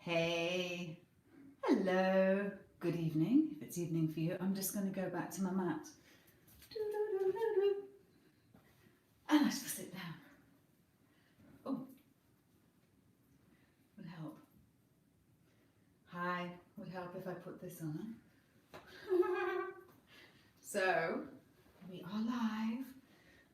Hey, hello, good evening. If it's evening for you, I'm just going to go back to my mat. Doo-doo-doo-doo-doo. And I shall sit down. Oh, would help. Hi, would help if I put this on. So, we are live.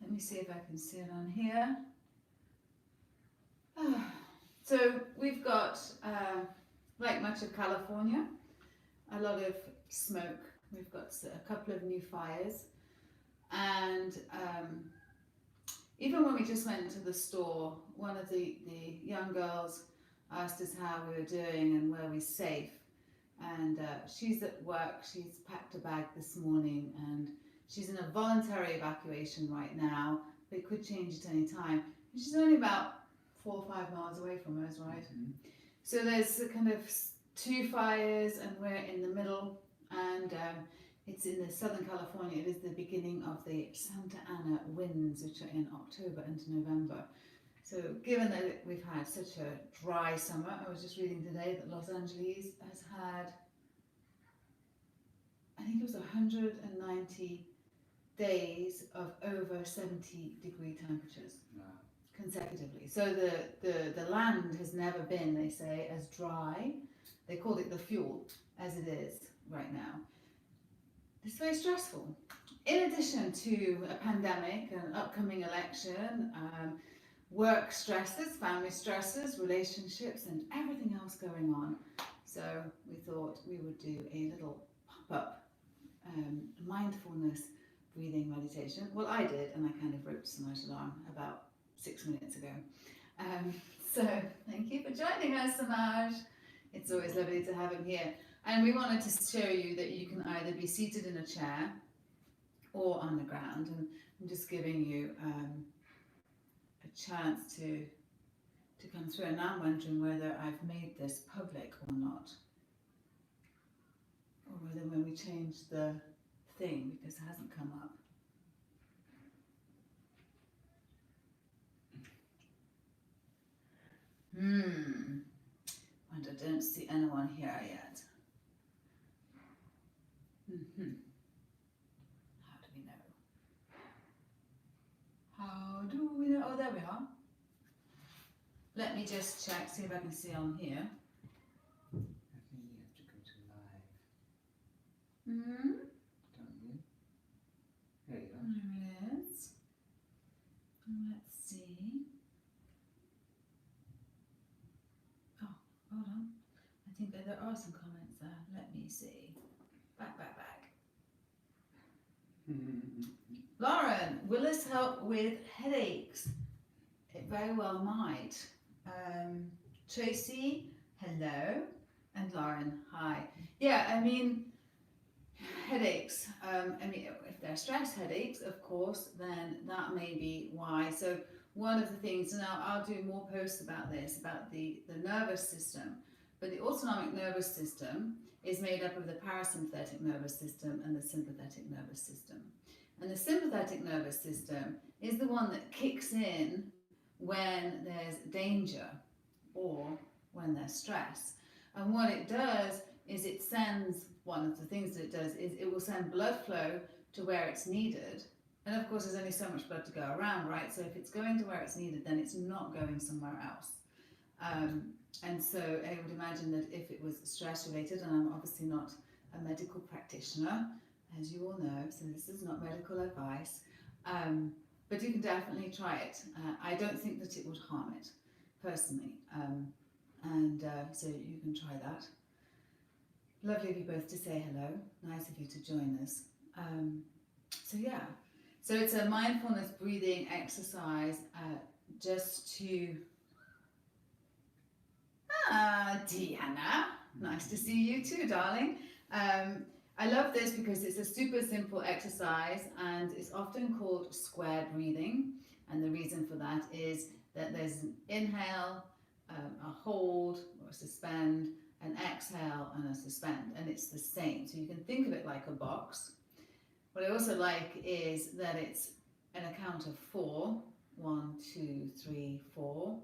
Let me see if I can see it on here. So, we've got, like much of California, a lot of smoke. We've got a couple of new fires. And even when we just went to the store, one of the young girls asked us how we were doing and were we safe. And she's at work, she's packed a bag this morning and she's in a voluntary evacuation right now, but it could change at any time. And she's only about 4 or 5 miles away from us, right? Mm-hmm. So there's kind of 2 fires and we're in the middle, and it's in the Southern California. It is the beginning of the Santa Ana winds, which are in October into November. So given that we've had such a dry summer, I was just reading today that Los Angeles has had, I think it was 190 days of over 70-degree temperatures. Wow. Consecutively. So the land has never been, they say, as dry, they called it the fuel, as it is right now. It's very stressful. In addition to a pandemic, an upcoming election, work stresses, family stresses, relationships, and everything else going on. So we thought we would do a little pop-up mindfulness breathing meditation. Well, I did, and I kind of wrote Samaj Alarm about 6 minutes ago. So thank you for joining us, Samaj. It's always lovely to have him here. And we wanted to show you that you can either be seated in a chair or on the ground. And I'm just giving you a chance to come through. And now I'm wondering whether I've made this public or not. Or whether when we change the thing, because it hasn't come up. And I don't see anyone here yet. How do we know? Oh, there we are. Let me just check, see if I can see on here. I think you have to go to live. Don't you? There you are. There it is. Let's see. Oh, hold on. I think that there are some comments there. Let me see. Back. Lauren, will this help with headaches? It very well might. Tracy, hello. And Lauren, hi. Yeah, I mean, headaches. If they're stress headaches, of course, then that may be why. So one of the things, and I'll do more posts about this, about the nervous system, but the autonomic nervous system is made up of the parasympathetic nervous system and the sympathetic nervous system. And the sympathetic nervous system is the one that kicks in when there's danger or when there's stress. And what it does is it sends, one of the things that it does is it will send blood flow to where it's needed. And of course, there's only so much blood to go around, right? So if it's going to where it's needed, then it's not going somewhere else. And so I would imagine that if it was stress related, and I'm obviously not a medical practitioner, as you all know, so this is not medical advice, but you can definitely try it. I don't think that it would harm it, personally, so you can try that. Lovely of you both to say hello, nice of you to join us. So it's a mindfulness breathing exercise just to... Deanna, nice to see you too, darling. I love this because it's a super simple exercise and it's often called square breathing. And the reason for that is that there's an inhale, a hold or a suspend, an exhale and a suspend, and it's the same. So you can think of it like a box. What I also like is that it's an account of 4, 1, 2, 3, 4,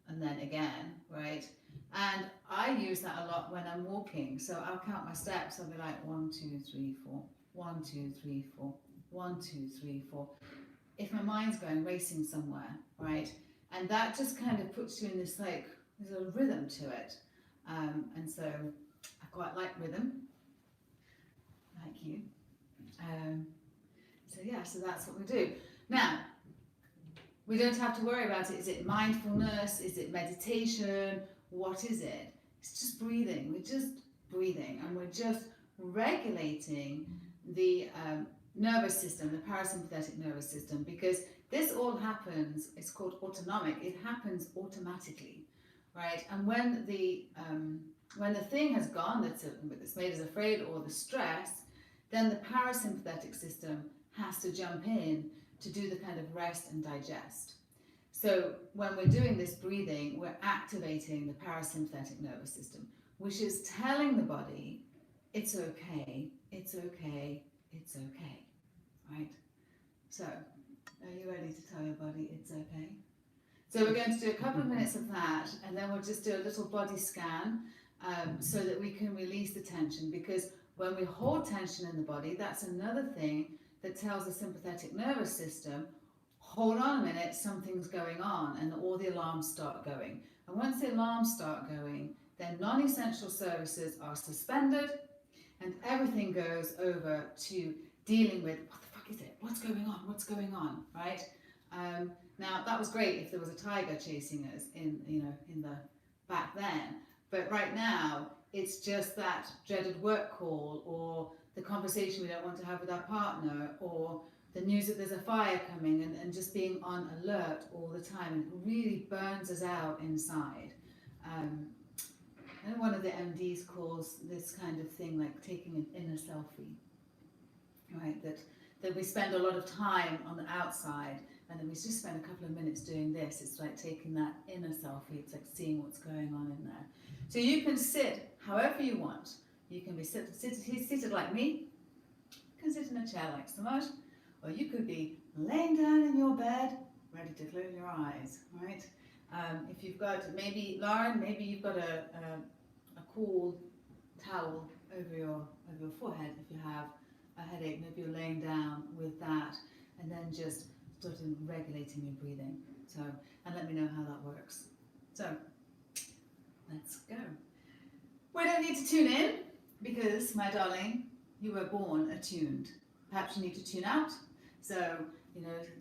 and then again, right? And I use that a lot when I'm walking. So I'll count my steps. I'll be like 1, 2, 3, 4, 1, 2, 3, 4, 1, 2, 3, 4. If my mind's going racing somewhere, right? And that just kind of puts you in this like, there's a rhythm to it. And so I quite like rhythm, like you. So yeah, so that's what we do. Now, we don't have to worry about it. Is it mindfulness? Is it meditation? What is it? It's just breathing. We're just breathing, and we're just regulating the nervous system, the parasympathetic nervous system, because this all happens, it's called autonomic, it happens automatically, right? And when the thing has gone, that's made us afraid, or the stress, then the parasympathetic system has to jump in to do the kind of rest and digest. So when we're doing this breathing, we're activating the parasympathetic nervous system, which is telling the body, it's okay, it's okay, it's okay, right? So, are you ready to tell your body it's okay? So we're going to do a couple of minutes of that, and then we'll just do a little body scan so that we can release the tension, because when we hold tension in the body, that's another thing that tells the sympathetic nervous system, hold on a minute, something's going on, and all the alarms start going. And once the alarms start going, then non-essential services are suspended, and everything goes over to dealing with, what the fuck is it? What's going on? What's going on? Right? Now that was great if there was a tiger chasing us in the back then, but right now it's just that dreaded work call, or the conversation we don't want to have with our partner, or the news that there's a fire coming, and just being on alert all the time, and it really burns us out inside. And one of the MDs calls this kind of thing like taking an inner selfie, right? That we spend a lot of time on the outside, and then we just spend a couple of minutes doing this. It's like taking that inner selfie. It's like seeing what's going on in there. So you can sit however you want. You can be seated like me. You can sit in a chair like so much, or you could be laying down in your bed, ready to close your eyes, right? If you've got, maybe, Lauren, maybe you've got a cool towel over your forehead. If you have a headache, maybe you're laying down with that, and then just sort of regulating your breathing. So, and let me know how that works. So, let's go. We don't need to tune in, because, my darling, you were born attuned. Perhaps you need to tune out. So,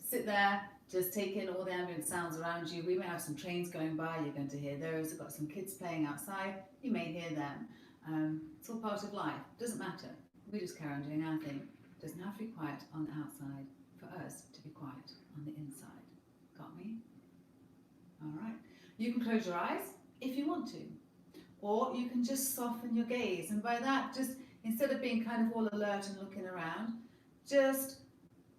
sit there, just take in all the ambient sounds around you. We may have some trains going by, you're going to hear those. We've got some kids playing outside, you may hear them. It's all part of life, doesn't matter. We just carry on doing our thing. It doesn't have to be quiet on the outside for us to be quiet on the inside. Got me? All right. You can close your eyes if you want to, or you can just soften your gaze. And by that, just instead of being kind of all alert and looking around, just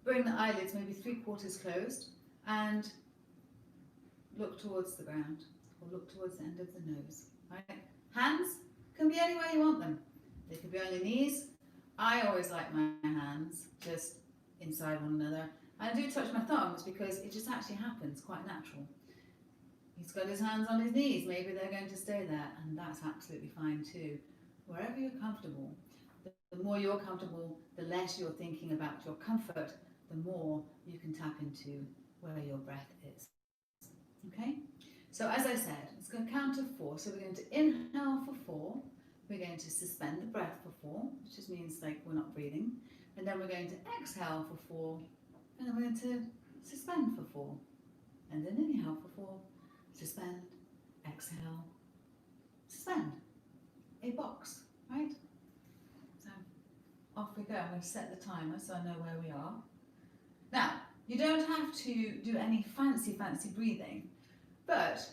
bring the eyelids maybe 3/4 closed and look towards the ground, or look towards the end of the nose. Right? Hands can be anywhere you want them. They could be on your knees. I always like my hands just inside one another. I do touch my thumbs because it just actually happens, quite natural. He's got his hands on his knees, maybe they're going to stay there, and that's absolutely fine too. Wherever you're comfortable, the more you're comfortable, the less you're thinking about your comfort, the more you can tap into where your breath is. Okay? So as I said, it's going to count to 4. So we're going to inhale for 4. We're going to suspend the breath for 4, which just means like we're not breathing. And then we're going to exhale for 4. And then we're going to suspend for 4. And then inhale for 4. Suspend, exhale, suspend. A box, right? So off we go. I'm going to set the timer so I know where we are. Now, you don't have to do any fancy breathing, but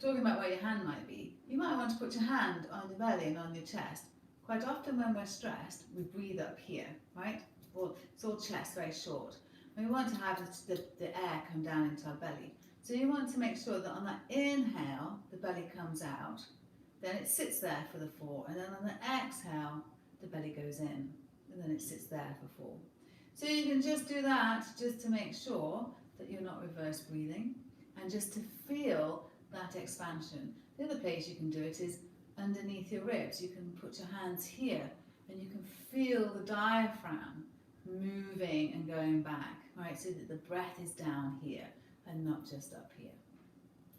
talking about where your hand might be, you might want to put your hand on your belly and on your chest. Quite often when we're stressed, we breathe up here, right? Well, it's all chest, very short. And we want to have the air come down into our belly. So you want to make sure that on that inhale, the belly comes out, then it sits there for the 4, and then on the exhale, the belly goes in, and then it sits there for 4. So you can just do that just to make sure that you're not reverse breathing, and just to feel that expansion. The other place you can do it is underneath your ribs. You can put your hands here and you can feel the diaphragm moving and going back, right? So that the breath is down here and not just up here.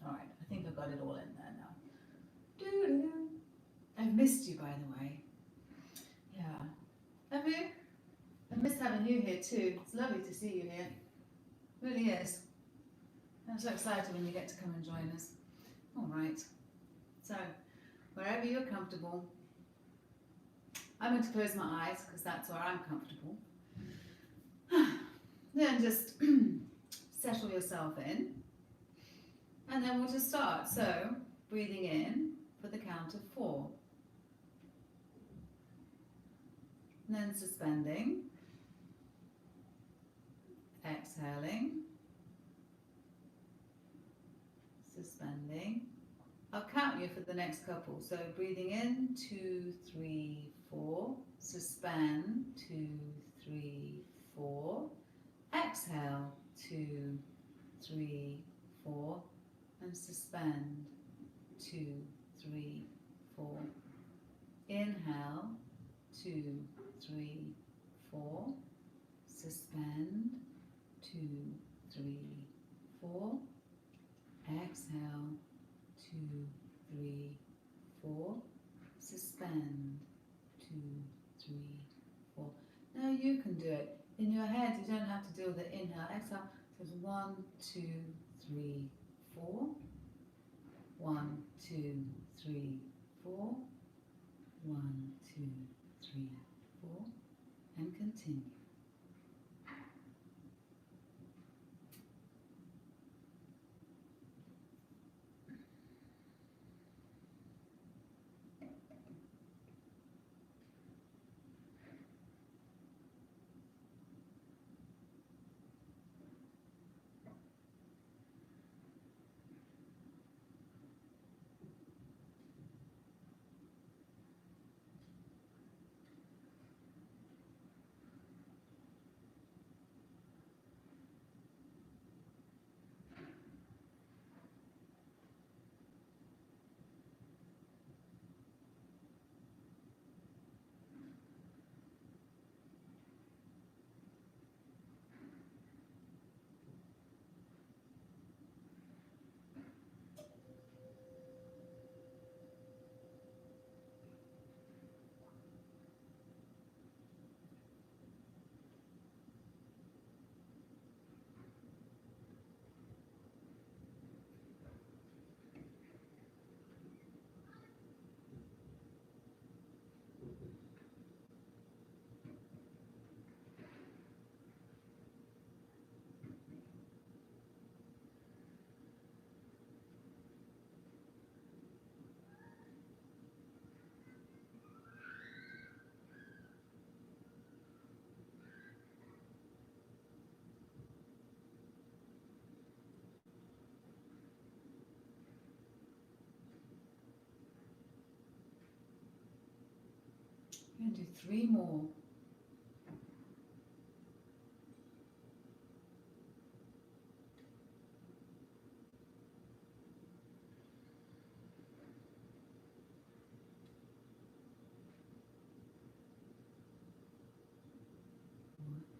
All right, I think I've got it all in there now. Doo-doo. I've missed you, by the way. Yeah. Have you? I missed having you here too. It's lovely to see you here. It really is. I'm so excited when you get to come and join us. All right. So, wherever you're comfortable, I'm going to close my eyes because that's where I'm comfortable. Then just settle yourself in. And then we'll just start. So, breathing in for the count of 4. And then suspending. Exhaling. Suspending. I'll count you for the next couple. So breathing in, 2, 3, 4. Suspend, 2, 3, 4. Exhale, 2, 3, 4. And suspend, 2, 3, 4. Inhale, 2, 3, 4. Suspend, 2, 3, 4. Exhale, 2, 3, 4. Suspend, 2, 3, 4. Now you can do it. In your head, you don't have to do the inhale, exhale. So it's 1, 2, 3, 4. 1, 2, 3, 4. 1, 2, 3, 4. And continue. We're going to do 3 more.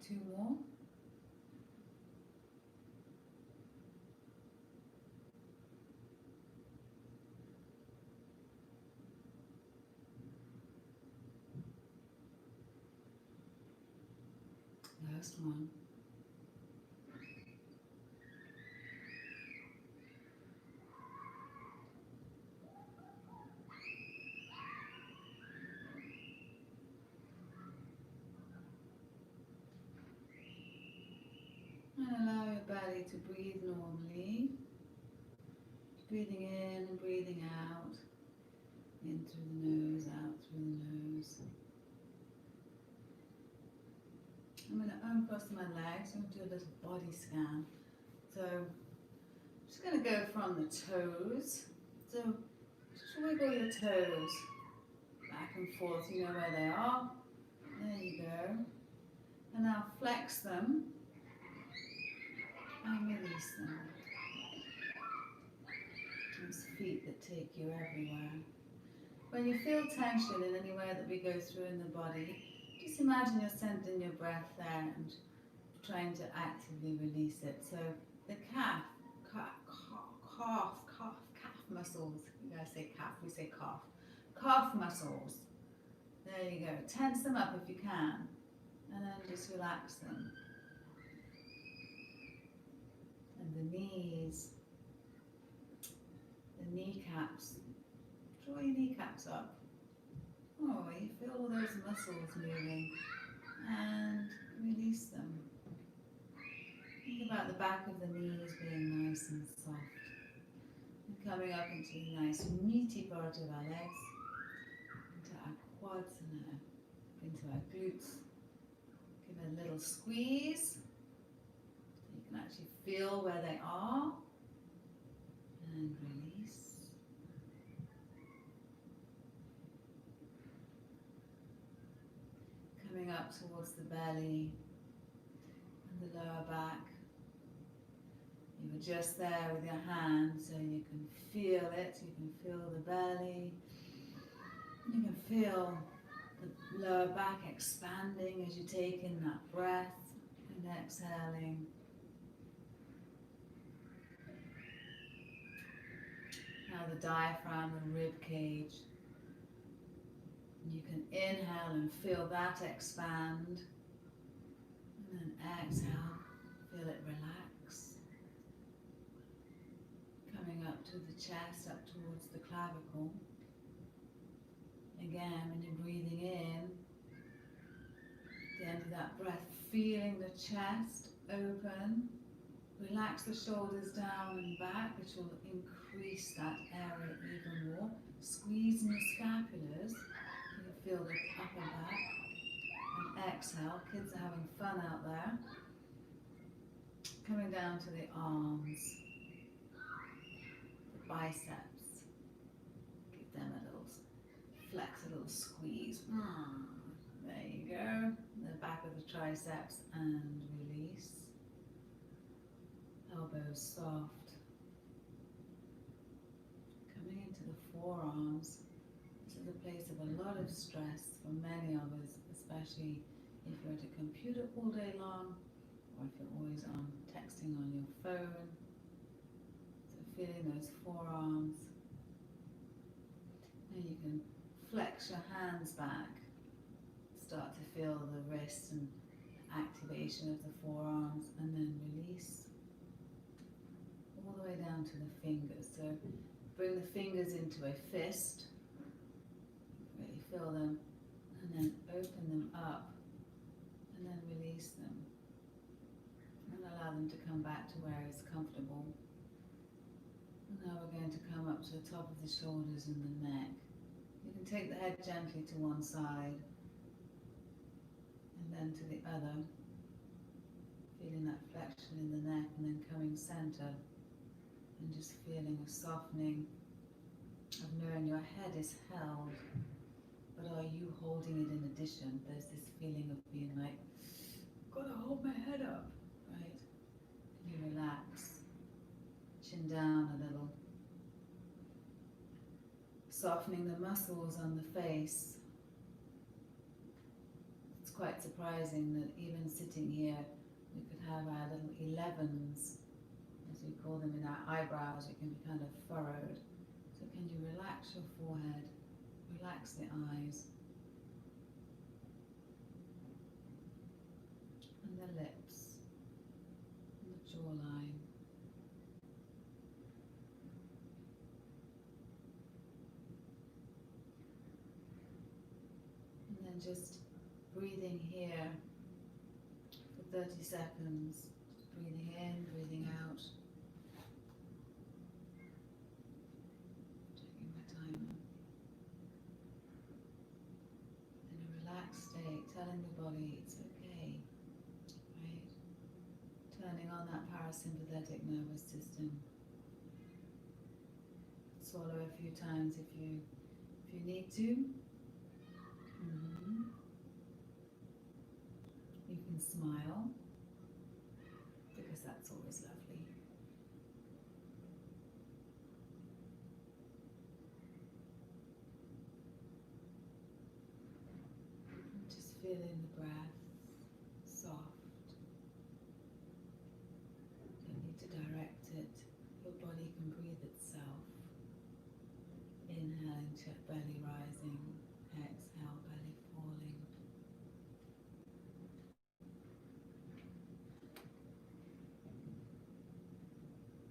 Two more. Last one. And allow your belly to breathe normally. Breathing in and breathing out. In through the nose, out through the nose. I'm going to uncross my legs. I'm going to do a little body scan. So I'm just going to go from the toes. So just wiggle your toes back and forth. You know where they are. There you go. And now flex them and release them. Those feet that take you everywhere. when you feel tension in anywhere that we go through in the body, just imagine you're sending your breath there and trying to actively release it. So the calf muscles. You guys say calf, we say calf. Calf muscles. There you go. Tense them up if you can, and then just relax them. And the knees, the kneecaps. Draw your kneecaps up. Oh, you feel all those muscles moving, and release them. Think about the back of the knees being nice and soft. And coming up into the nice meaty part of our legs, into our quads and into our glutes. Give it a little squeeze. You can actually feel where they are. And release. Coming up towards the belly and the lower back. You were just there with your hand, so you can feel it. You can feel the belly. You can feel the lower back expanding as you take in that breath and exhaling. Now the diaphragm and rib cage. You can inhale and feel that expand. And then exhale, feel it relax. Coming up to the chest, up towards the clavicle. Again, when you're breathing in, at the end of that breath, feeling the chest open. Relax the shoulders down and back, which will increase that area even more. Squeezing the scapulars, you can feel the upper back. And exhale, kids are having fun out there. Coming down to the arms, the biceps. Give them a little flex, a little squeeze. There you go. The back of the triceps and release. Elbows soft. Coming into the forearms. This is a place of a lot of stress for many of us, especially if you're at a computer all day long, or if you're always on texting on your phone. So feeling those forearms. And you can flex your hands back. Start to feel the wrist and activation of the forearms, and then release. All the way down to the fingers. So bring the fingers into a fist. Really feel them. And then open them up. And then release them. And allow them to come back to where it's comfortable. And now we're going to come up to the top of the shoulders and the neck. You can take the head gently to one side. And then to the other. Feeling that flexion in the neck and then coming center. And just feeling a softening of knowing your head is held, but are you holding it in addition? There's this feeling of being like, gotta hold my head up, right? And you relax, chin down a little, softening the muscles on the face. It's quite surprising that even sitting here, we could have our little 11s. As we call them in our eyebrows, it can be kind of furrowed. So can you relax your forehead, relax the eyes, and the lips, and the jawline. And then just breathing here for 30 seconds. Just breathing in, breathing out. Telling the body it's okay, right? Turning on that parasympathetic nervous system. Swallow a few times if you need to. You can smile, because that's always lovely. feeling the breath soft. Don't need to direct it. Your body can breathe itself. Inhaling, chest belly rising. Exhale, belly falling.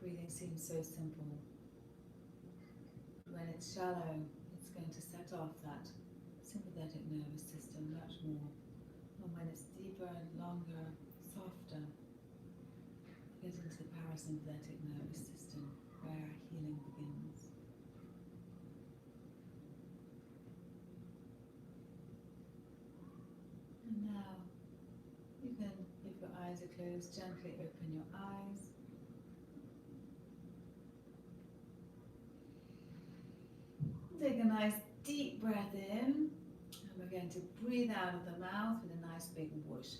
Breathing seems so simple. When it's shallow, it's going to set off that sympathetic nervous system much more. And when it's deeper and longer, softer, get into the parasympathetic nervous system where our healing begins. And now, you can, if your eyes are closed, gently open your eyes. Take a nice deep breath in, and we're going to breathe out of the mouth with a nice big whoosh.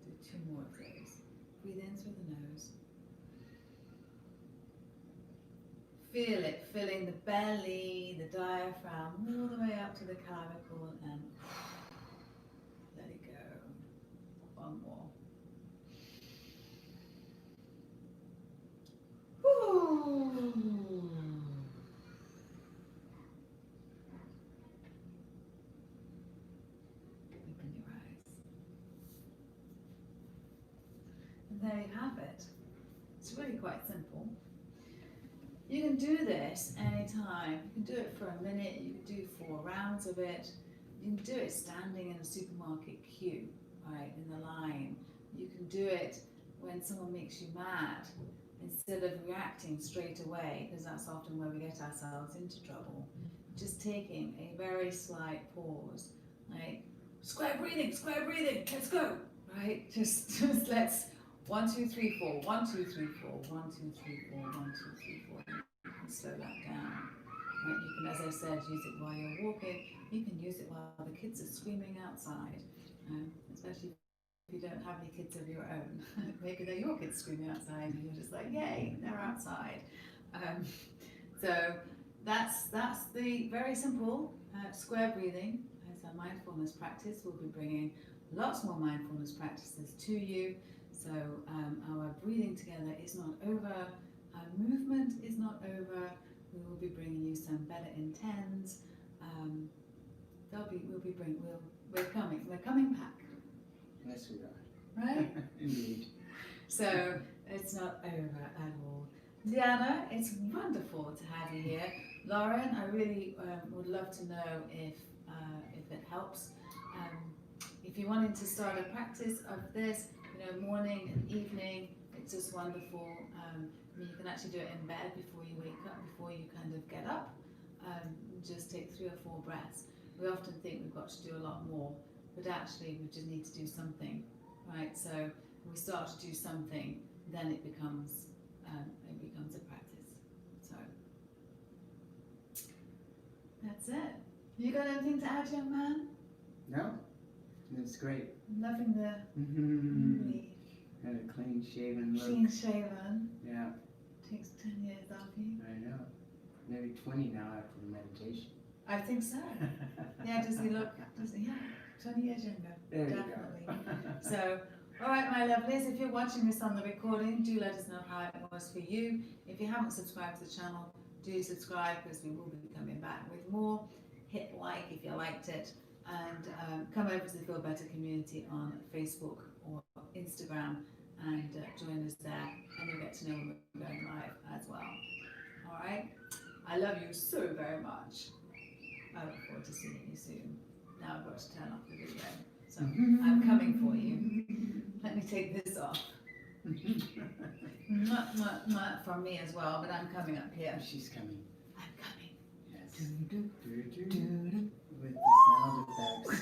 Do 2 more of those. Breathe in through the nose. Feel it filling the belly, the diaphragm, all the way up to the clavicle, and let it go. 1 more. Open your eyes. And there you have it. It's really quite simple. You can do this anytime. You can do it for a minute, you can do 4 rounds of it. You can do it standing in a supermarket queue, right, in the line. You can do it when someone makes you mad. Instead of reacting straight away, because that's often where we get ourselves into trouble, just taking a very slight pause, like square breathing, let's go, right? Just let's 1, 2, 3, 4, 1, 2, 3, 4, 1, 2, 3, 4, 1, 2, 3, 4. You can slow that down. Right? You can, as I said, use it while you're walking. You can use it while the kids are screaming outside, especially if you don't have any kids of your own. Maybe they're your kids screaming outside and you're just like, yay, they're outside. So that's the very simple square breathing. As a mindfulness practice, we'll be bringing lots more mindfulness practices to you. So our breathing together is not over, our movement is not over. We will be bringing you some better intents. We're coming back. Yes, we are. Right? Indeed. So it's not over at all. Diana, it's wonderful to have you here. Lauren, I really would love to know if it helps. If you wanted to start a practice of this, morning and evening, it's just wonderful. You can actually do it in bed before you wake up, before you kind of get up. Just take 3 or 4 breaths. We often think we've got to do a lot more, but actually we just need to do something, right? So when we start to do something, then it becomes a practice. So that's it. You got anything to add, young man? No, it's great. I'm loving the Had a clean shaven look. clean shaven. Yeah. Takes 10 years off you. I know. Maybe 20 now after the meditation. I think so. Yeah, does he look? Yeah, 20 years younger. There Definitely. you go. So, all right, my lovelies, if you're watching this on the recording, do let us know how it was for you. If you haven't subscribed to the channel, do subscribe because we will be coming back with more. Hit like if you liked it, and come over to the Feel Better community on Facebook or Instagram and join us there, and you'll get to know when we're going live as well. All right, I love you so very much. I look forward to seeing you soon. Now I've got to turn off the video, so I'm coming for you. Let me take this off. Not from me as well, but I'm coming up here. She's coming. I'm coming. Yes. With the sound effects.